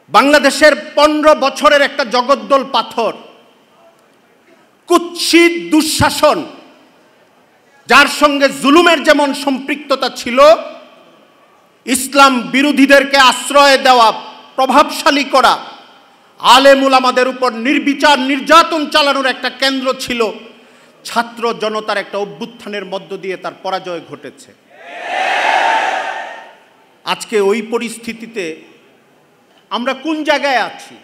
বাংলাদেশের 15 বছরের একটা জগদ্দল পাথর, কুৎসিত দুঃশাসন, যার সঙ্গে জুলুমের যেমন সম্পৃক্ততা ছিল, ইসলাম বিরোধীদেরকে আশ্রয় দেওয়া, প্রভাবশালী করা, আলেম উলামাদের উপর নির্বিচার নির্যাতন চালানোর একটা কেন্দ্র ছিল। ছাত্র জনতার একটা অভ্যুত্থানের মধ্য দিয়ে তার পরাজয় ঘটেছে। আজকে ওই পরিস্থিতিতে আমরা কোন জায়গায় আছি?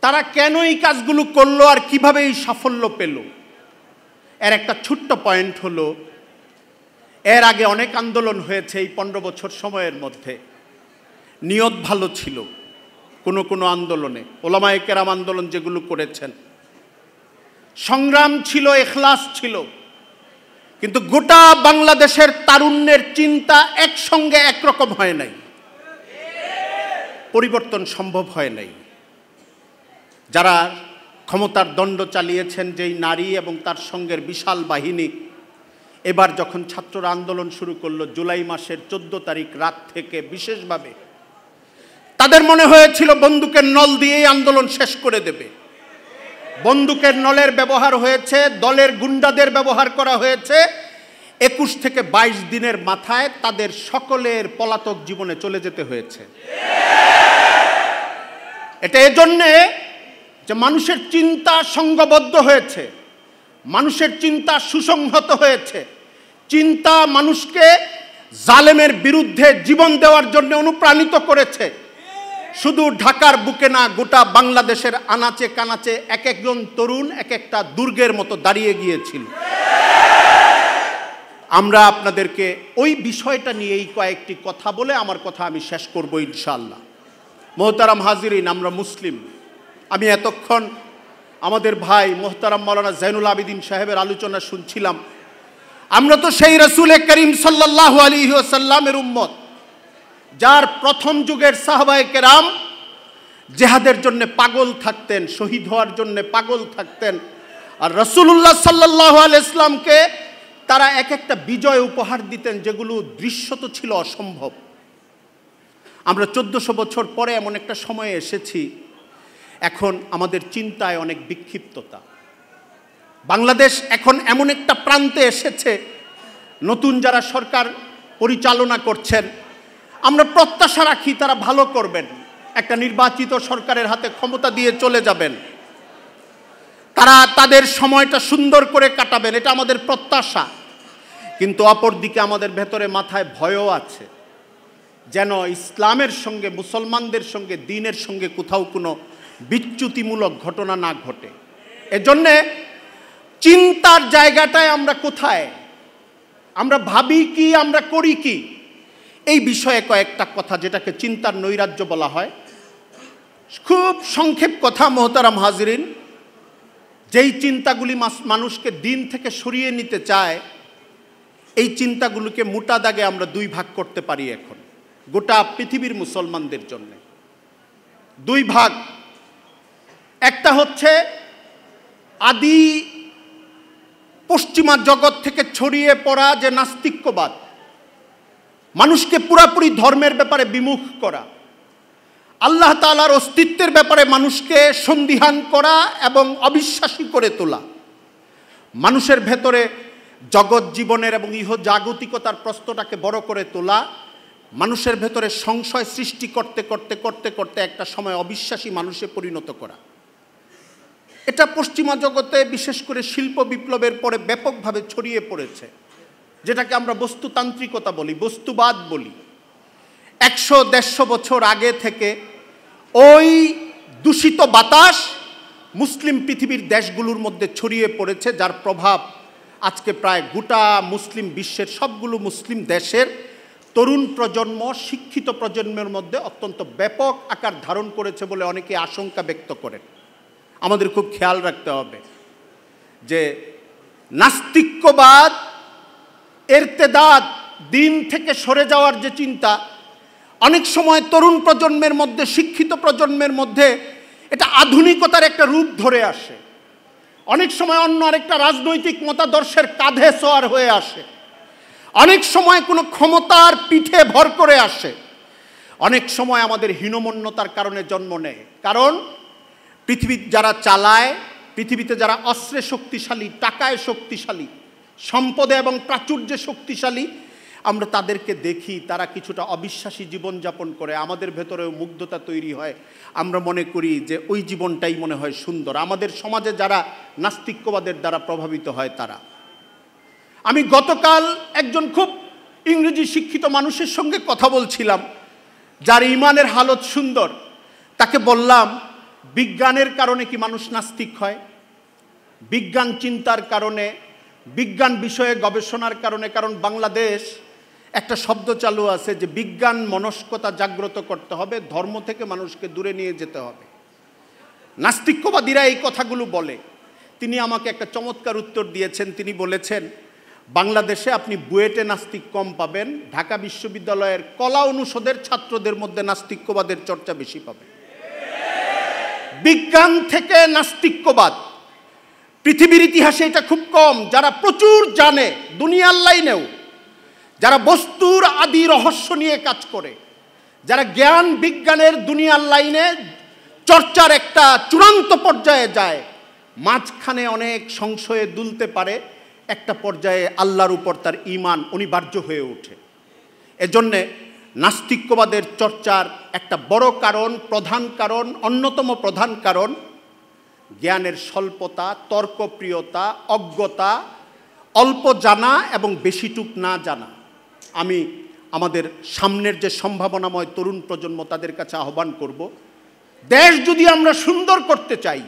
তারা কেন এই কাজগুলো করলো আর কিভাবে এই সাফল্য পেল? এর একটা ছোট্ট পয়েন্ট হলো, এর আগে অনেক আন্দোলন হয়েছে এই 15 বছর সময়ের মধ্যে। নিয়ত ভালো ছিল কোনো আন্দোলনে, ওলামায়ে কেরাম আন্দোলন যেগুলো করেছেন, সংগ্রাম ছিল, ইখলাস ছিল, কিন্তু গোটা বাংলাদেশের তারুণ্যের চিন্তা একসঙ্গে একরকম হয় নাই, পরিবর্তন সম্ভব হয় নাই। যারা ক্ষমতার দণ্ড চালিয়েছেন, যেই নারী এবং তার সঙ্গের বিশাল বাহিনী, এবার যখন ছাত্ররা আন্দোলন শুরু করলো জুলাই মাসের 14 তারিখ রাত থেকে, বিশেষভাবে তাদের মনে হয়েছিল বন্দুকের নল দিয়েই আন্দোলন শেষ করে দেবে। বন্দুকের নলের ব্যবহার হয়েছে, দলের গুন্ডাদের ব্যবহার করা হয়েছে। 21 থেকে 22 দিনের মাথায় তাদের সকলের পলাতক জীবনে চলে যেতে হয়েছে। এটা এজন্যে যে মানুষের চিন্তা সংঘবদ্ধ হয়েছে, মানুষের চিন্তা সুসংহত হয়েছে, চিন্তা মানুষকে জালেমের বিরুদ্ধে জীবন দেওয়ার জন্য অনুপ্রাণিত করেছে। শুধু ঢাকার বুকে না, গোটা বাংলাদেশের আনাচে কানাচে এক একজন তরুণ এক একটা দুর্গের মতো দাঁড়িয়ে গিয়েছিল। আমরা আপনাদেরকে ওই বিষয়টা নিয়েই কয়েকটি কথা বলে আমার কথা আমি শেষ করব ইনশাআল্লাহ। মোহতারাম হাজিরিন, আমরা মুসলিম। আমি এতক্ষণ আমাদের ভাই মোহতারাম মাওলানা জাইনুল আবেদিন সাহেবের আলোচনা শুনছিলাম। আমরা তো সেই রাসূল করিম সাল্লাল্লাহু আলাইহি ওয়াসাল্লামের উম্মত, যার প্রথম যুগের সাহাবায়ে কেরাম জিহাদের জন্য পাগল থাকতেন, শহীদ হওয়ার জন্য পাগল থাকতেন। আর রাসূলুল্লাহ সাল্লাল্লাহু আলাইহি ওয়াসাল্লামকে তারা এক একটা বিজয় উপহার দিতেন, যেগুলো দৃশ্যত ছিল অসম্ভব। আমরা 1400 বছর পরে এমন একটা সময়ে এসেছি, এখন আমাদের চিন্তায় অনেক বিক্ষিপ্ততা। বাংলাদেশ এখন এমন একটা প্রান্তে এসেছে, নতুন যারা সরকার পরিচালনা করছেন, আমরা প্রত্যাশা রাখি তারা ভালো করবেন, একটা নির্বাচিত সরকারের হাতে ক্ষমতা দিয়ে চলে যাবেন, তারা তাদের সময়টা সুন্দর করে কাটাবেন, এটা আমাদের প্রত্যাশা। কিন্তু অপরদিকে আমাদের ভেতরে মাথায় ভয়ও আছে, যেন ইসলামের সঙ্গে, মুসলমানদের সঙ্গে, দ্বীনের সঙ্গে কোথাও কোনো বিচ্যুতিমূলক ঘটনা না ঘটে। এজন্যে চিন্তার জায়গাটায় আমরা কোথায়, আমরা ভাবি কি, আমরা করি কি, এই বিষয়ে কয়েকটা কথা, যেটাকে চিন্তার নৈরাজ্য বলা হয়। খুব সংক্ষেপ কথা মোহতারাম হাজিরিন, যেই চিন্তাগুলি মানুষকে দিন থেকে সরিয়ে নিতে চায়, এই চিন্তাগুলোকে মোটা দাগে আমরা দুই ভাগ করতে পারি এখন গোটা পৃথিবীর মুসলমানদের জন্য। দুই ভাগ। একটা হচ্ছে আদি পশ্চিমা জগৎ থেকে ছড়িয়ে পড়া যে নাস্তিক্যবাদ, মানুষকে পুরাপুরি ধর্মের ব্যাপারে বিমুখ করা, আল্লাহ তাআলার অস্তিত্বের ব্যাপারে মানুষকে সন্দিহান করা এবং অবিশ্বাসী করে তোলা, মানুষের ভেতরে জগৎ জীবনের এবং ইহজাগতিকতার প্রশ্নটাকে বড় করে তোলা, মানুষের ভেতরে সংশয় সৃষ্টি করতে করতে করতে করতে একটা সময় অবিশ্বাসী মানুষে পরিণত করা। এটা পশ্চিমা জগতে বিশেষ করে শিল্প বিপ্লবের পরে ব্যাপকভাবে ছড়িয়ে পড়েছে, যেটাকে আমরা বস্তুতান্ত্রিকতা বলি, বস্তুবাদ বলি। 100-150 বছর আগে থেকে ওই দূষিত বাতাস মুসলিম পৃথিবীর দেশগুলোর মধ্যে ছড়িয়ে পড়েছে, যার প্রভাব আজকে প্রায় গোটা মুসলিম বিশ্বের সবগুলো মুসলিম দেশের তরুণ প্রজন্ম, শিক্ষিত প্রজন্মের মধ্যে অত্যন্ত ব্যাপক আকার ধারণ করেছে বলে অনেকে আশঙ্কা ব্যক্ত করেন। আমাদের খুব খেয়াল রাখতে হবে যে নাস্তিক্যবাদ, ইরতেদাদ, দিন থেকে সরে যাওয়ার যে চিন্তা, অনেক সময় তরুণ প্রজন্মের মধ্যে, শিক্ষিত প্রজন্মের মধ্যে এটা আধুনিকতার একটা রূপ ধরে আসে, অনেক সময় অন্য আরেকটা রাজনৈতিক মতাদর্শের কাঁধে সওয়ার হয়ে আসে, অনেক সময় কোনো ক্ষমতার পিঠে ভর করে আসে, অনেক সময় আমাদের হীনমন্যতার কারণে জন্ম নেয়। কারণ পৃথিবী যারা চালায়, পৃথিবীতে যারা অস্ত্রে শক্তিশালী, টাকায় শক্তিশালী, সম্পদে এবং প্রাচুর্যে শক্তিশালী, আমরা তাদেরকে দেখি তারা কিছুটা অবিশ্বাসী জীবনযাপন করে, আমাদের ভেতরেও মুগ্ধতা তৈরি হয়। আমরা মনে করি যে ওই জীবনটাই মনে হয় সুন্দর। আমাদের সমাজে যারা নাস্তিক্যবাদের দ্বারা প্রভাবিত হয় তারা। আমি গতকাল একজন খুব ইংরেজি শিক্ষিত মানুষের সঙ্গে কথা বলছিলাম, যার ইমানের হালত সুন্দর। তাকে বললাম, বিজ্ঞানের কারণে কি মানুষ নাস্তিক হয়? বিজ্ঞান চিন্তার কারণে, বিজ্ঞান বিষয়ে গবেষণার কারণে। কারণ বাংলাদেশ একটা শব্দ চালু আছে যে বিজ্ঞান মনস্কতা জাগ্রত করতে হবে, ধর্ম থেকে মানুষকে দূরে নিয়ে যেতে হবে। নাস্তিক্যবাদীরা এই কথাগুলো বলে। তিনি আমাকে একটা চমৎকার উত্তর দিয়েছেন। তিনি বলেছেন, বাংলাদেশে আপনি বুয়েটে নাস্তিক কম পাবেন, ঢাকা বিশ্ববিদ্যালয়ের কলা অনুষদের ছাত্রদের মধ্যে নাস্তিক্যবাদের চর্চা বেশি পাবেন। বিজ্ঞান থেকে নাস্তিক্যবাদ পৃথিবীর ইতিহাসে এটা খুব কম। যারা প্রচুর জানে দুনিয়ার লাইনেও, যারা বস্তুর আদি রহস্য নিয়ে কাজ করে, যারা জ্ঞান বিজ্ঞানের দুনিয়ার লাইনে চর্চার একটা চূড়ান্ত পর্যায়ে যায়, মাঝখানে অনেক সংশয়ে দুলতে পারে, একটা পর্যায়ে আল্লাহর উপর তার ঈমান অনিবার্য হয়ে ওঠে। এজন্যে নাস্তিক্যবাদের চর্চার একটা বড় কারণ, প্রধান কারণ, অন্যতম প্রধান কারণ জ্ঞানের স্বল্পতা, তর্কপ্রিয়তা, অজ্ঞতা, অল্প জানা এবং বেশিটুক না জানা। আমি আমাদের সামনের যে সম্ভাবনাময় তরুণ প্রজন্ম, তাদের কাছে আহ্বান করব, দেশ যদি আমরা সুন্দর করতে চাই,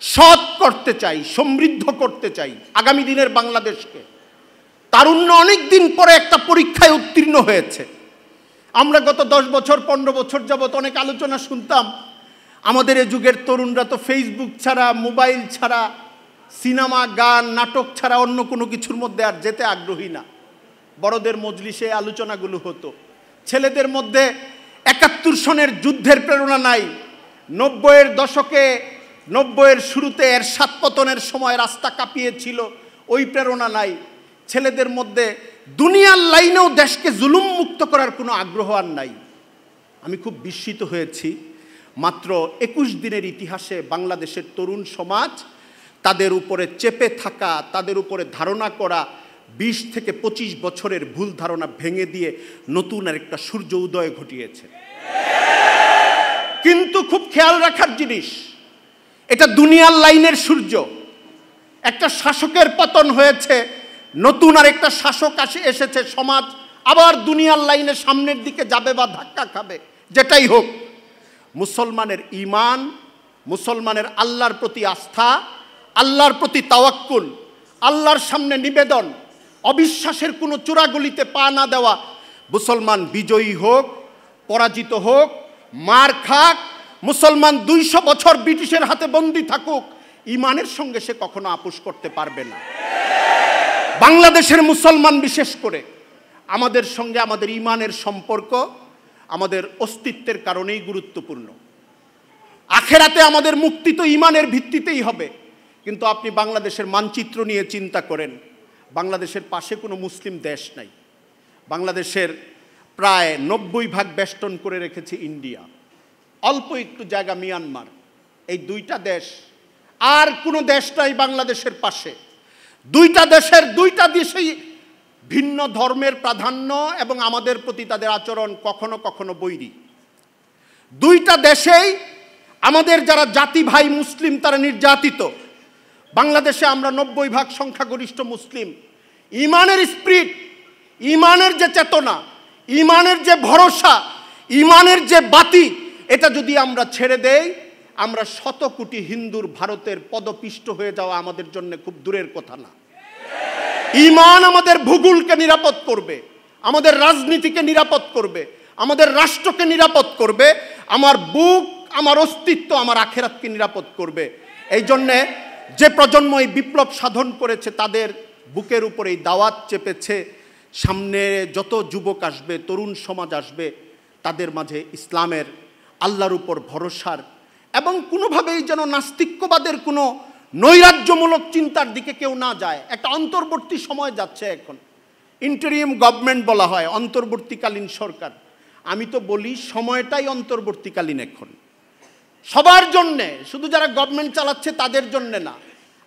সৎ করতে চাই, সমৃদ্ধ করতে চাই, আগামী দিনের বাংলাদেশকে, তারুণ্য অনেক দিন পরে একটা পরীক্ষায় উত্তীর্ণ হয়েছে। আমরা গত 10 বছর 15 বছর যাবত অনেক আলোচনা শুনতাম, আমাদের এ যুগের তরুণরা তো ফেসবুক ছাড়া, মোবাইল ছাড়া, সিনেমা, গান, নাটক ছাড়া অন্য কোনো কিছুর মধ্যে আর যেতে আগ্রহী না। বড়দের মজলিসে আলোচনাগুলো হতো। ছেলেদের মধ্যে 71 সনের যুদ্ধের প্রেরণা নাই, 90-এর দশকে, 90-এর শুরুতে এরশাদ পতনের সময় রাস্তা কাঁপিয়েছিল, ওই প্রেরণা নাই। ছেলেদের মধ্যে দুনিয়ার লাইনেও দেশকে জুলুম মুক্ত করার কোনো আগ্রহ আর নাই। আমি খুব বিস্মিত হয়েছি, মাত্র 21 দিনের ইতিহাসে বাংলাদেশের তরুণ সমাজ তাদের উপরে চেপে থাকা, তাদের উপরে ধারণা করা 20 থেকে 25 বছরের ভুল ধারণা ভেঙে দিয়ে নতুন আর একটা সূর্য উদয় ঘটিয়েছে। কিন্তু খুব খেয়াল রাখার জিনিস, এটা দুনিয়ার লাইনের সূর্য। একটা শাসকের পতন হয়েছে, নতুন আর একটা শাসক এসেছে, সমাজ আবার দুনিয়ার লাইনে সামনের দিকে যাবে বা ধাক্কা খাবে, যেটাই হোক। মুসলমানের ঈমান, মুসলমানের আল্লাহর প্রতি আস্থা, আল্লাহর প্রতি তাওয়াক্কুল, আল্লাহর সামনে নিবেদন, অবিশ্বাসের কোনো চূড়াগলিতে পা না দেওয়া। মুসলমান বিজয়ী হোক, পরাজিত হোক, মার খাক, মুসলমান 200 বছর ব্রিটিশের হাতে বন্দী থাকুক, ঈমানের সঙ্গে সে কখনো আপোষ করতে পারবে না। বাংলাদেশের মুসলমান বিশেষ করে আমাদের সঙ্গে আমাদের ঈমানের সম্পর্ক আমাদের অস্তিত্বের কারণেই গুরুত্বপূর্ণ। আখেরাতে আমাদের মুক্তি তো ঈমানের ভিত্তিতেই হবে। কিন্তু আপনি বাংলাদেশের মানচিত্র নিয়ে চিন্তা করেন, বাংলাদেশের পাশে কোনো মুসলিম দেশ নাই। বাংলাদেশের প্রায় 90% বেষ্টন করে রেখেছে ইন্ডিয়া, অল্প একটু জায়গা মিয়ানমার। এই 2টা দেশ, আর কোনো দেশ নাই বাংলাদেশের পাশে। 2টা দেশেই ভিন্ন ধর্মের প্রাধান্য এবং আমাদের প্রতি তাদের আচরণ কখনো কখনো বৈরী। 2টা দেশেই আমাদের যারা জাতি ভাই মুসলিম তারা নির্যাতিত। বাংলাদেশে আমরা 90% সংখ্যাগরিষ্ঠ মুসলিম। ঈমানের স্পিরিট, ঈমানের যে চেতনা, ঈমানের যে ভরসা, ঈমানের যে বাতি, এটা যদি আমরা ছেড়ে দেই, আমরা 100 কোটি হিন্দুর ভারতের পদপিষ্ট হয়ে যাওয়া আমাদের জন্য খুব দূরের কথা না। ঈমান আমাদের ভূগোলকে নিরাপদ করবে, আমাদের রাজনীতিকে নিরাপদ করবে, আমাদের রাষ্ট্রকে নিরাপদ করবে, আমার বুক, আমার অস্তিত্ব, আমার আখেরাতকে নিরাপদ করবে। এই জন্যে যে প্রজন্ম এই বিপ্লব সাধন করেছে তাদের বুকের উপরে এই দাওয়াত চেপেছে, সামনে যত যুবক আসবে, তরুণ সমাজ আসবে, তাদের মাঝে ইসলামের, আল্লাহর উপর ভরসার এবং কোনোভাবেই যেন নাস্তিক্যবাদের কোনো নৈরাজ্যমূলক চিন্তার দিকে কেউ না যায়। একটা অন্তর্বর্তী সময় যাচ্ছে এখন, ইন্টারিম গভর্নমেন্ট বলা হয়, অন্তর্বর্তীকালীন সরকার। আমি তো বলি সময়টাই অন্তর্বর্তীকালীন, এখন সবার জন্যে, শুধু যারা গভর্নমেন্ট চালাচ্ছে তাদের জন্যে না।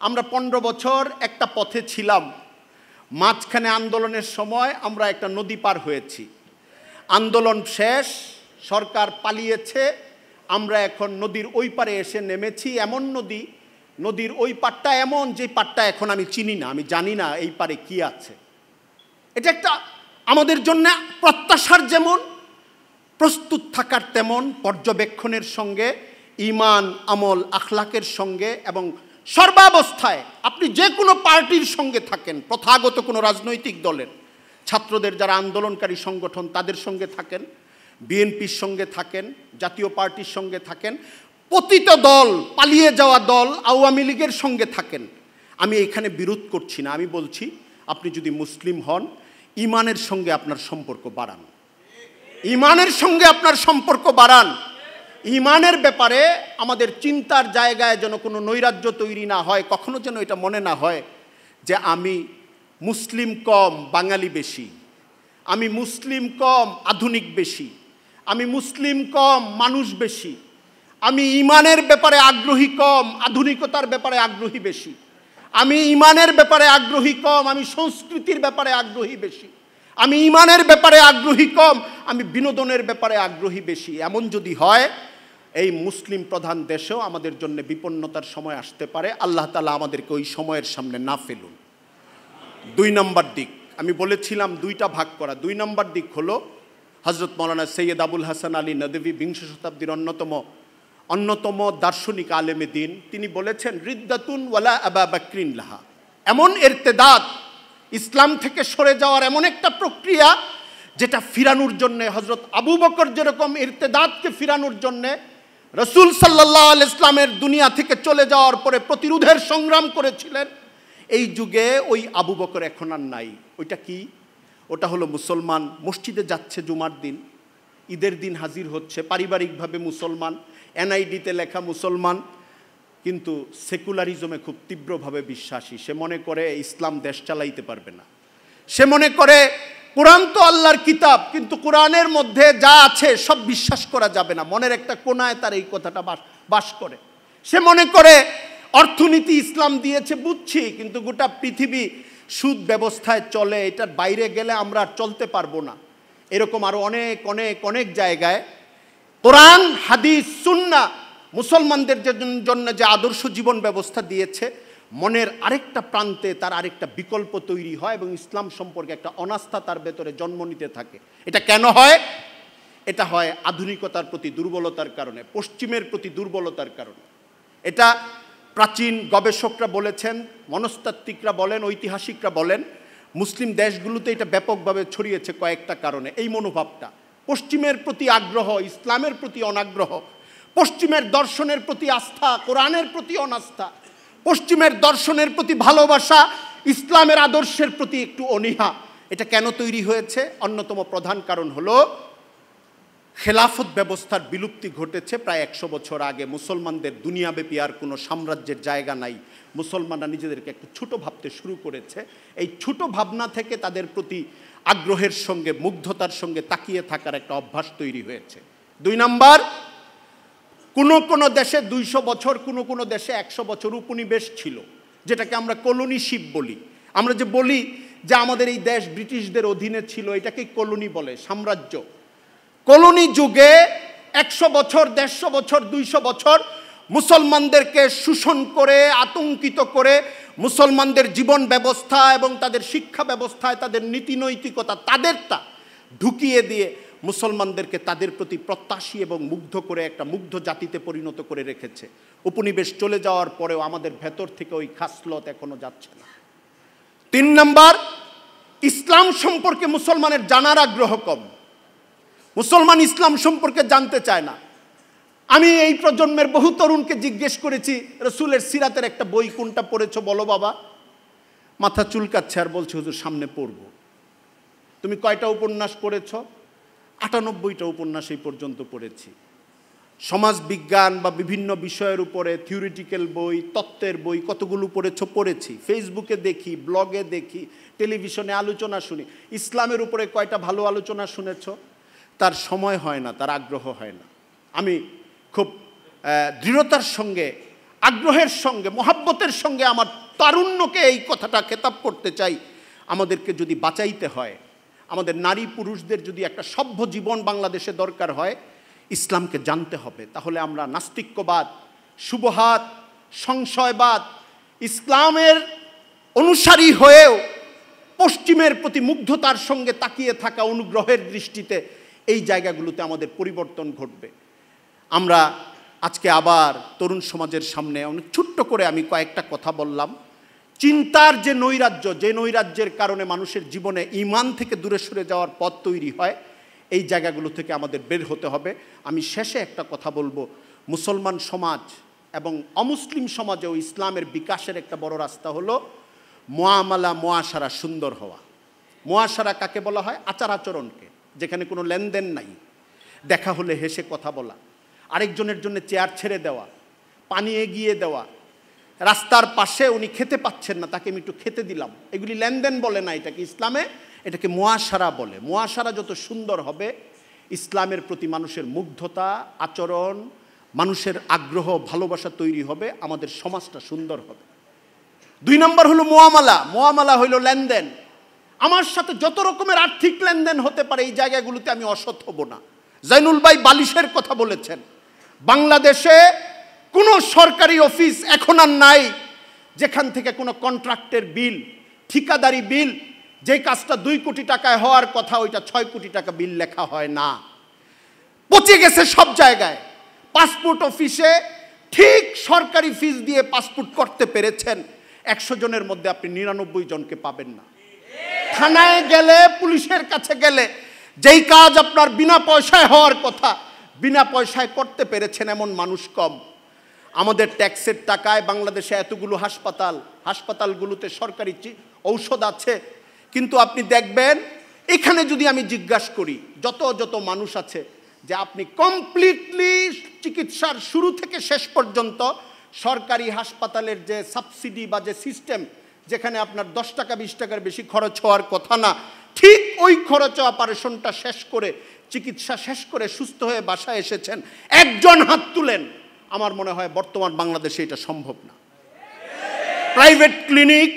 আমরা 15 বছর একটা পথে ছিলাম, মাঝখানে আন্দোলনের সময় আমরা একটা নদী পার হয়েছি, আন্দোলন শেষ, সরকার পালিয়েছে, আমরা এখন নদীর ওই পারে এসে নেমেছি। এমন নদীর ওই পারটা এমন, যে পারটা এখন আমি চিনি না, আমি জানি না এই পারে কি আছে। এটা একটা আমাদের জন্য প্রত্যাশার যেমন, প্রস্তুত থাকার তেমন, পর্যবেক্ষণের সঙ্গে, ঈমান আমল আখলাকের সঙ্গে, এবং সর্বাবস্থায় আপনি যে কোনো পার্টির সঙ্গে থাকেন, প্রথাগত কোনো রাজনৈতিক দলের, ছাত্রদের যারা আন্দোলনকারী সংগঠন তাদের সঙ্গে থাকেন, বিএনপির সঙ্গে থাকেন, জাতীয় পার্টির সঙ্গে থাকেন, পতিত দল, পালিয়ে যাওয়া দল আওয়ামী লীগের সঙ্গে থাকেন, আমি এখানে বিরোধ করছি না। আমি বলছি আপনি যদি মুসলিম হন, ঈমানের সঙ্গে আপনার সম্পর্ক বাড়ান, ঈমানের সঙ্গে আপনার সম্পর্ক বাড়ান। ঈমানের ব্যাপারে আমাদের চিন্তার জায়গায় যেন কোনো নৈরাজ্য তৈরি না হয়, কখনো যেন এটা মনে না হয় যে আমি মুসলিম কম বাঙালি বেশি, আমি মুসলিম কম আধুনিক বেশি, আমি মুসলিম কম মানুষ বেশি, আমি ঈমানের ব্যাপারে আগ্রহী কম আধুনিকতার ব্যাপারে আগ্রহী বেশি, আমি ঈমানের ব্যাপারে আগ্রহী কম আমি সংস্কৃতির ব্যাপারে আগ্রহী বেশি, আমি ঈমানের ব্যাপারে আগ্রহী কম আমি বিনোদনের ব্যাপারে আগ্রহী বেশি। এমন যদি হয়, এই মুসলিম প্রধান দেশেও আমাদের জন্য বিপন্নতার সময় আসতে পারে। আল্লাহ তাআলা আমাদেরকে ওই সময়ের সামনে না ফেলুন। 2 নম্বর দিক আমি বলেছিলাম, 2টা ভাগ করা। 2 নম্বর দিক হলো হযরত মাওলানা সৈয়দ আবুল হাসান আলী নদভী বিংশ শতাব্দীর অন্যতম দার্শনিক আলেমে দিন। তিনি বলেছেন, রিদ্দাতুন ওয়ালা আবা বকরিন লাহা, এমন ইরতিদাদ, ইসলাম থেকে সরে যাওয়ার এমন একটা প্রক্রিয়া যেটা ফিরানোর জন্য হযরত আবু বকর যেরকম ইরতিদাদকে ফিরানোর জন্য রাসূল সাল্লাল্লাহু আলাইহি ইসলামের দুনিয়া থেকে চলে যাওয়ার পরে প্রতিরোধের সংগ্রাম করেছিলেন, এই যুগে ওই আবু বকর এখন আর নাই। ওইটা কি? ওটা হলো মুসলমান মসজিদে যাচ্ছে জুমার দিন, ঈদের দিন হাজির হচ্ছে, পারিবারিকভাবে মুসলমান, এনআইডিতে লেখা মুসলমান, কিন্তু সেকুলারিজমে খুব তীব্রভাবে বিশ্বাসী। সে মনে করে ইসলাম দেশ চালাইতে পারবে না, সে মনে করে কোরআন তো আল্লাহর কিতাব, কিন্তু কোরআনের মধ্যে যা আছে সব বিশ্বাস করা যাবে না। মনের একটা কোণায় তার এই কথাটা বাস করে। সে মনে করে অর্থনীতি ইসলাম দিয়েছে বুঝছি, কিন্তু গোটা পৃথিবী সুদ ব্যবস্থায় চলে, এটার বাইরে গেলে আমরা আর চলতে পারবো না। এরকম আরো অনেক অনেক অনেক জায়গায় কোরআন হাদিস সুন্নাহ মুসলমানদের জন্য যে আদর্শ জীবন ব্যবস্থা দিয়েছে, মনের আরেকটা প্রান্তে তার আরেকটা বিকল্প তৈরি হয় এবং ইসলাম সম্পর্কে একটা অনাস্থা তার ভেতরে জন্ম নিতে থাকে। এটা কেন হয়? এটা হয় আধুনিকতার প্রতি দুর্বলতার কারণে, পশ্চিমের প্রতি দুর্বলতার কারণে। এটা প্রাচীন গবেষকরা বলেছেন, মনস্তাত্ত্বিকরা বলেন, ঐতিহাসিকরা বলেন, মুসলিম দেশগুলোতে এটা ব্যাপকভাবে ছড়িয়েছে কয়েকটা কারণে। এই মনোভাবটা, পশ্চিমের প্রতি আগ্রহ, ইসলামের প্রতি অনাগ্রহ, পশ্চিমের দর্শনের প্রতি আস্থা, কোরআনের প্রতি অনাস্থা, পশ্চিমের দর্শনের প্রতি ভালোবাসা, ইসলামের আদর্শের প্রতি একটু অনীহা। এটা কেন তৈরি হয়েছে? অন্যতম প্রধান কারণ হলো খেলাফত ব্যবস্থার বিলুপ্তি ঘটেছে প্রায় 100 বছর আগে। মুসলমানদের দুনিয়াব্যাপী আর কোনো সাম্রাজ্যের জায়গা নাই, মুসলমানরা নিজেদেরকে একটু ছোট ভাবতে শুরু করেছে। এই ছোট ভাবনা থেকে তাদের প্রতি আগ্রহের সঙ্গে, মুগ্ধতার সঙ্গে তাকিয়ে থাকার একটা অভ্যাস তৈরি হয়েছে। 2 নাম্বার, কোনো দেশে 200 বছর, কোনো দেশে 100 বছর উপনিবেশ ছিল, যেটাকে আমরা কলোনিশিপ বলি। আমরা যে বলি যে আমাদের এই দেশ ব্রিটিশদের অধীনে ছিল, এটাকে কলোনি বলে, সাম্রাজ্য। কলোনি যুগে 100 বছর, 150 বছর, 200 বছর মুসলমানদেরকে শোষণ করে, আতঙ্কিত করে, মুসলমানদের জীবন ব্যবস্থা এবং তাদের শিক্ষা ব্যবস্থায় তাদের নীতি নৈতিকতা তাদেরটা ঢুকিয়ে দিয়ে মুসলমানদেরকে তাদের প্রতি প্রত্যাশী এবং মুগ্ধ করে একটা মুগ্ধ জাতিতে পরিণত করে রেখেছে। উপনিবেশ চলে যাওয়ার পরেও আমাদের ভেতর থেকে ওই খাসলত এখনো যাচ্ছে না। 3 নাম্বার, ইসলাম সম্পর্কে মুসলমানের জানার আগ্রহ কম। মুসলমান ইসলাম সম্পর্কে জানতে চায় না। আমি এই প্রজন্মের বহু তরুণকে জিজ্ঞেস করেছি, রসুলের সিরাতের একটা বই কোনটা পড়েছো বলো বাবা? মাথা চুলকাচ্ছে আর বলছে, হুজুর সামনে পড়ব। তুমি কয়টা উপন্যাস পড়েছ? 98টা উপন্যাস এই পর্যন্ত পড়েছি। সমাজ বিজ্ঞান বা বিভিন্ন বিষয়ের উপরে থিওরিটিক্যাল বই, তত্ত্বের বই কতগুলো পড়েছ? পড়েছি। ফেসবুকে দেখি, ব্লগে দেখি, টেলিভিশনে আলোচনা শুনি। ইসলামের উপরে কয়টা ভালো আলোচনা শুনেছ? তার সময় হয় না, তার আগ্রহ হয় না। আমি খুব দৃঢ়তার সঙ্গে, আগ্রহের সঙ্গে, মহাব্বতের সঙ্গে আমার তারুণ্যকে এই কথাটা খেতাব করতে চাই। আমাদেরকে যদি বাঁচাইতে হয়, আমাদের নারী পুরুষদের যদি একটা সভ্য জীবন বাংলাদেশে দরকার হয়, ইসলামকে জানতে হবে। তাহলে আমরা নাস্তিক্যবাদ, শুবহাত, সংশয়বাদ, ইসলামের অনুসারী হয়েও পশ্চিমের প্রতি মুগ্ধতার সঙ্গে তাকিয়ে থাকা অনুগ্রহের দৃষ্টিতে এই জায়গাগুলোতে আমাদের পরিবর্তন ঘটবে। আমরা আজকে আবার তরুণ সমাজের সামনে অনেক ছোট্ট করে আমি কয়েকটা কথা বললাম। চিন্তার যে নৈরাজ্য, যে নৈরাজ্যের কারণে মানুষের জীবনে ঈমান থেকে দূরে সরে যাওয়ার পথ তৈরি হয়, এই জায়গাগুলো থেকে আমাদের বের হতে হবে। আমি শেষে একটা কথা বলবো, মুসলমান সমাজ এবং অমুসলিম সমাজেও ইসলামের বিকাশের একটা বড় রাস্তা হলো মুআমালা, মুআশারা সুন্দর হওয়া। মুআশারা কাকে বলা হয়? আচার আচরণকে, যেখানে কোনো লেনদেন নাই, দেখা হলে হেসে কথা বলা, আরেকজনের জন্য চেয়ার ছেড়ে দেওয়া, পানি এগিয়ে দেওয়া, রাস্তার পাশে উনি খেতে পাচ্ছেন না, তাকে আমি একটু খেতে দিলাম, এগুলি লেনদেন বলে না, এটাকে ইসলামে এটাকে মুআশারা বলে। মুআশারা যত সুন্দর হবে, ইসলামের প্রতি মানুষের মুগ্ধতা, আচরণ, মানুষের আগ্রহ, ভালোবাসা তৈরি হবে, আমাদের সমাজটা সুন্দর হবে। 2 নম্বর হলো মুআমালা। মুআমালা হইল লেনদেন। আমার সাথে যত রকমের আর্থিক লেনদেন হতে পারে, এই জায়গাগুলোতে আমি অসৎ হব না। জাইনুল ভাই বালিশের কথা বলেছেন। বাংলাদেশে কোনো সরকারি অফিস এখন আর নাই যেখান থেকে কোনো কন্ট্রাক্টের বিল, ঠিকাদারি বিল, যে কাজটা 2 কোটি টাকায় হওয়ার কথা ওইটা 6 কোটি টাকা বিল লেখা হয় না। পচে গেছে সব জায়গায়। পাসপোর্ট অফিসে ঠিক সরকারি ফিস দিয়ে পাসপোর্ট করতে পেরেছেন 100 জনের মধ্যে আপনি 99 জনকে পাবেন না। থানায় গেলে, পুলিশের কাছে গেলে যেই কাজ আপনার বিনা পয়সায় হওয়ার কথা, বিনা পয়সায় করতে পেরেছেন এমন মানুষ কম। আমাদের ট্যাক্সের টাকায় বাংলাদেশে এতগুলো হাসপাতাল, হাসপাতালগুলোতে সরকারি ঔষধ আছে, কিন্তু আপনি দেখবেন এখানে যদি আমি জিজ্ঞাসা করি যত মানুষ আছে যে আপনি কমপ্লিটলি চিকিৎসার শুরু থেকে শেষ পর্যন্ত সরকারি হাসপাতালের যে সাবসিডি বা যে সিস্টেম, যেখানে আপনার 10 টাকা 20 টাকার বেশি খরচ হওয়ার কথা না, ঠিক ওই খরচে অপারেশনটা শেষ করে, চিকিৎসা শেষ করে সুস্থ হয়ে বাসায় এসেছেন একজন হাত তুলেন। আমার মনে হয় বর্তমান বাংলাদেশে এটা সম্ভব না। প্রাইভেট ক্লিনিক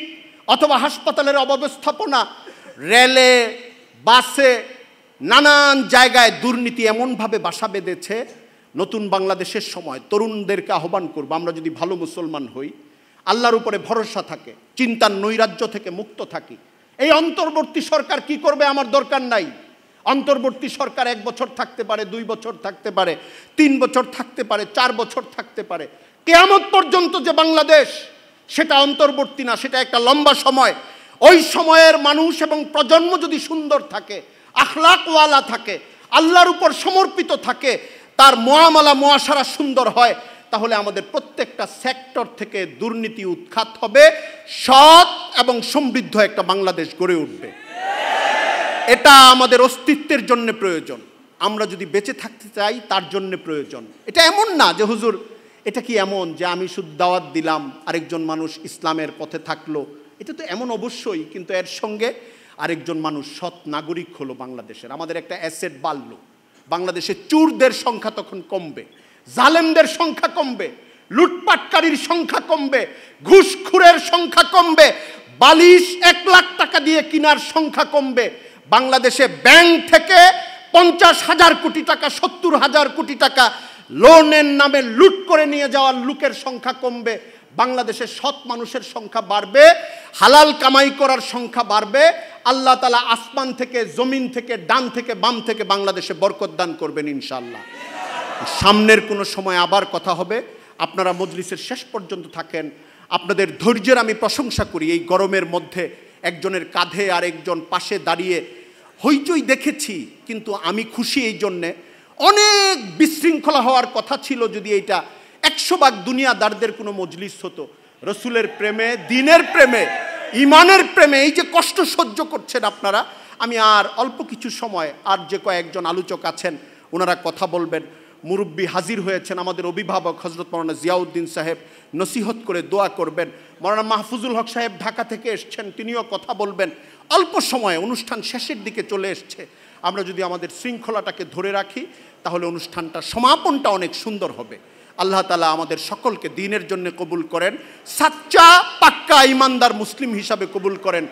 অথবা হাসপাতালের অব্যবস্থাপনা, রেলে, বাসে, নানান জায়গায় দুর্নীতি এমনভাবে বাসা বেঁধেছে। নতুন বাংলাদেশের সময় তরুণদেরকে আহ্বান করব, আমরা যদি ভালো মুসলমান হই, আল্লাহর উপরে ভরসা থাকে, চিন্তার নৈরাজ্য থেকে মুক্ত থাকি। এই অন্তর্বর্তী সরকার কি করবে আমার দরকার নাই। অন্তর্বর্তী সরকার 1 বছর থাকতে পারে, 2 বছর থাকতে পারে, 3 বছর থাকতে পারে, 4 বছর থাকতে পারে। কিয়ামত পর্যন্ত যে বাংলাদেশ, সেটা অন্তর্বর্তী না, সেটা একটা লম্বা সময়। ওই সময়ের মানুষ এবং প্রজন্ম যদি সুন্দর থাকে, আখলাকওয়ালা থাকে, আল্লাহর উপর সমর্পিত থাকে, তার মুআমালা, মুআশারা সুন্দর হয়, তাহলে আমাদের প্রত্যেকটা সেক্টর থেকে দুর্নীতি উৎখাত হবে, সৎ এবং সমৃদ্ধ একটা বাংলাদেশ গড়ে উঠবে। এটা আমাদের অস্তিত্বের জন্য প্রয়োজন। আমরা যদি বেঁচে থাকতে চাই তার জন্য প্রয়োজন। এটা এমন না যে হুজুর, এটা কি এমন যে আমি শুধু দাওয়াত দিলাম, আরেকজন মানুষ ইসলামের পথে থাকলো, এটা তো এমন অবশ্যই, কিন্তু এর সঙ্গে আরেকজন মানুষ সৎ নাগরিক হলো বাংলাদেশের। আমাদের একটা অ্যাসেট বাড়লো। বাংলাদেশে চোরদের সংখ্যা তখন কমবে, জালেমদের সংখ্যা কমবে, লুটপাটকারীর সংখ্যা কমবে, ঘুষখোরের সংখ্যা কমবে, বালিশ 1 লাখ টাকা দিয়ে কেনার সংখ্যা কমবে। বাংলাদেশে ব্যাংক থেকে 50,000 কোটি টাকা, 70,000 কোটি টাকা লোনের নামে লুট করে নিয়ে যাওয়ার লোকের সংখ্যা কমবে। বাংলাদেশের সৎ মানুষের সংখ্যা বাড়বে, হালাল কামাই করার সংখ্যা বাড়বে। আল্লাহ তাআলা আসমান থেকে, জমিন থেকে, ডান থেকে, বাম থেকে বাংলাদেশে বরকত দান করবেন ইনশাআল্লাহ। সামনের কোনো সময় আবার কথা হবে। আপনারা মজলিসের শেষ পর্যন্ত থাকেন। আপনাদের ধৈর্যের আমি প্রশংসা করি। এই গরমের মধ্যে একজনের কাঁধে আর একজন পাশে দাঁড়িয়ে হইচই দেখেছি, কিন্তু আমি খুশি এই জন্যে। অনেক বিশৃঙ্খলা হওয়ার কথা ছিল যদি এইটা 100 ভাগ দুনিয়াদারদের কোনো মজলিস হতো। রসুলের প্রেমে, দিনের প্রেমে, ইমানের প্রেমে এই যে কষ্ট সহ্য করছেন আপনারা, আমি আর অল্প কিছু সময়, আর যে কয়েকজন আলোচক আছেন ওনারা কথা বলবেন। মুরব্বী হাজির হয়েছেন, আমাদের অভিভাবক হজরত মাওলানা জিয়াউদ্দিন সাহেব নসিহত করে দোয়া করবেন। মাওলানা মাহফুজুল হক সাহেব ঢাকা থেকে এসছেন, তিনিও কথা বলবেন। অল্প সময়ে, অনুষ্ঠান শেষের দিকে চলে এসছে, আমরা যদি আমাদের শৃঙ্খলাটাকে ধরে রাখি তাহলে অনুষ্ঠানটা সমাপনটা অনেক সুন্দর হবে। আল্লাহ তাআলা আমাদের সকলকে দ্বীনের জন্য কবুল করেন, সাচ্চা পাক্কা ইমানদার মুসলিম হিসাবে কবুল করেন।